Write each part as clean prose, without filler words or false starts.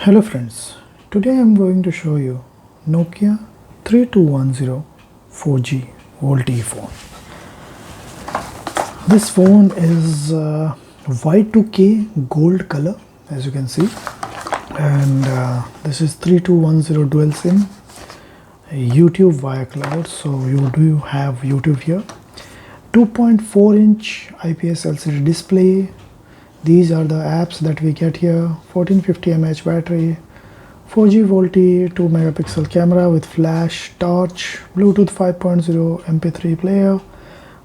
Hello friends, today I am going to show you Nokia 3210 4G VoLTE phone. This phone is Y2K gold color, as you can see, and this is 3210 dual SIM, YouTube via cloud, so you do have YouTube here, 2.4-inch IPS LCD display. These are the apps that we get here: 1450 mAh battery, 4G VoLTE, 2 megapixel camera with flash, torch, Bluetooth 5.0, MP3 player,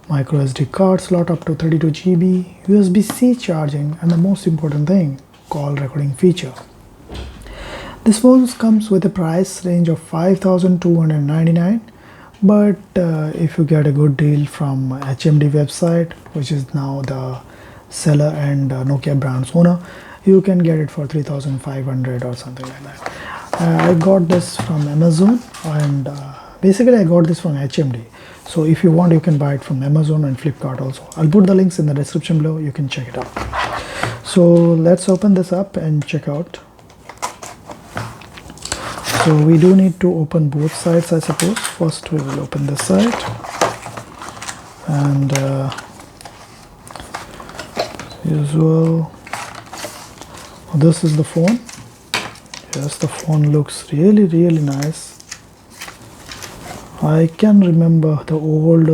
micro SD card slot up to 32 GB, USB-C charging, and the most important thing, call recording feature. This phone comes with a price range of 5,299, but if you get a good deal from HMD website, which is now the seller and Nokia brand's owner, you can get it for 3,500 or something like that. I got this from Amazon, and basically I got this from HMD. So if you want, you can buy it from Amazon and Flipkart also. I'll put the links in the description below, you can check it out. So let's open this up and check out. So we do need to open both sides, I suppose. First we will open this side, and usual, this is the phone. Yes, the phone looks really nice. I can remember the old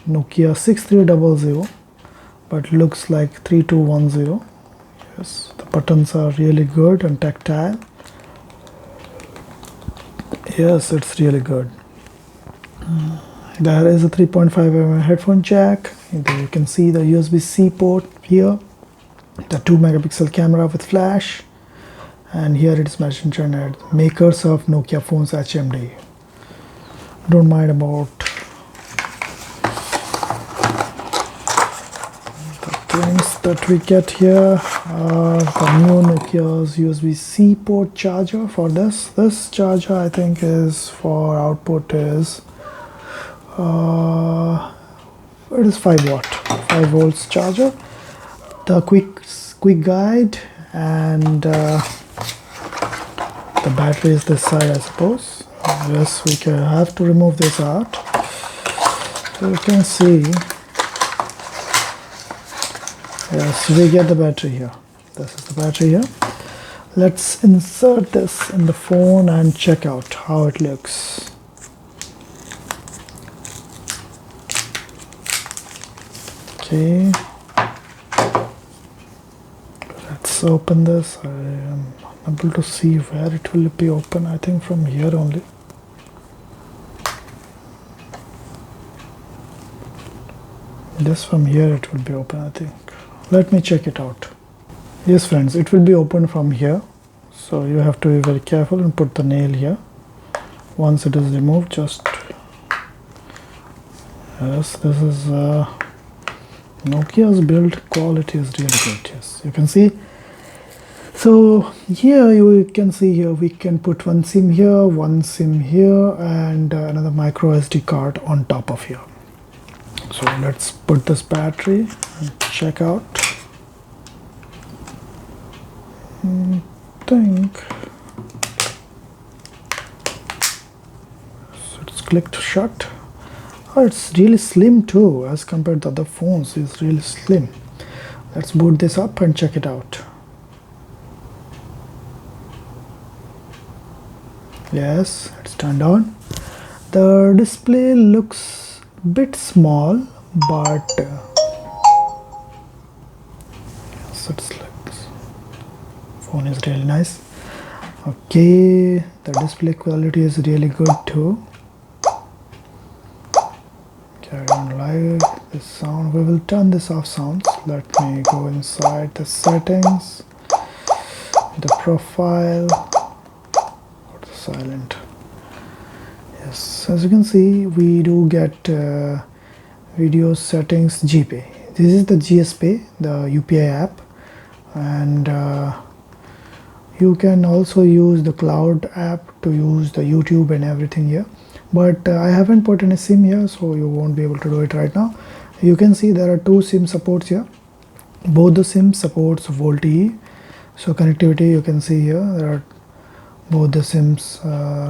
Nokia 6300, but looks like 3210. Yes, the buttons are really good and tactile. Yes, it's really good. There is a 3.5mm headphone jack. You can see the USB-C port here, the 2 megapixel camera with flash, and here it is mentioned as makers of Nokia phones HMD. Don't mind about the things that we get here are the new Nokia's USB-C port charger. For this charger, I think is for output is it is 5 volts charger. The quick guide, and the battery is this side, I suppose. Yes, we can have to remove this out. So you can see, yes, we get the battery here. This is the battery here. Let's insert this in the phone and check out how it looks. Okay, let's open this. I am unable to see where it will be open. I think from here only. Just from here it will be open, I think. Let me check it out. Yes friends, it will be open from here, so you have to be very careful and put the nail here. Once it is removed, just, yes, this is Nokia's build quality is really good. Yes, you can see. So here you can see, here we can put one SIM here, and another micro SD card on top of here. So let's put this battery and check out. Think so it's clicked shut. Oh, it's really slim too, as compared to other phones. It's really slim. Let's boot this up and check it out. Yes, it's turned on. The display looks a bit small, but yes, it's like this. Phone is really nice. Okay, the display quality is really good too. Okay, I don't like this sound. We will turn this off sounds. Let me go inside the settings, the profile, silent. Yes, as you can see, we do get video settings GPay. This is the GSPay, the UPI app, and you can also use the cloud app to use the YouTube and everything here, but I haven't put any SIM here, so you won't be able to do it right now. You can see there are two SIM supports here. Both the SIM supports VoLTE, so connectivity, you can see here there are both the sims,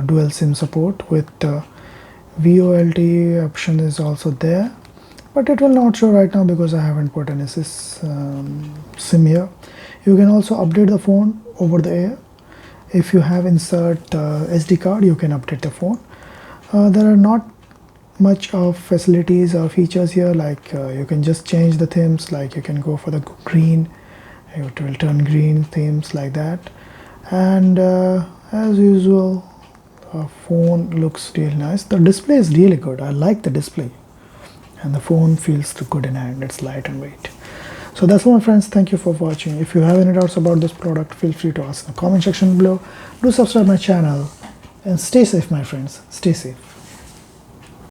dual sim support with VoLTE option is also there, but it will not show right now because I haven't put any sim here. You can also update the phone over the air. If you have insert SD card, you can update the phone. There are not much of facilities or features here, like you can just change the themes, like you can go for the green, it will turn green themes like that. And as usual, phone looks really nice. The display is really good. I like the display, and the phone feels good in hand. It's light and weight. So that's all, my friends. Thank you for watching. If you have any doubts about this product, feel free to ask in the comment section below. Do subscribe my channel and stay safe, my friends. Stay safe.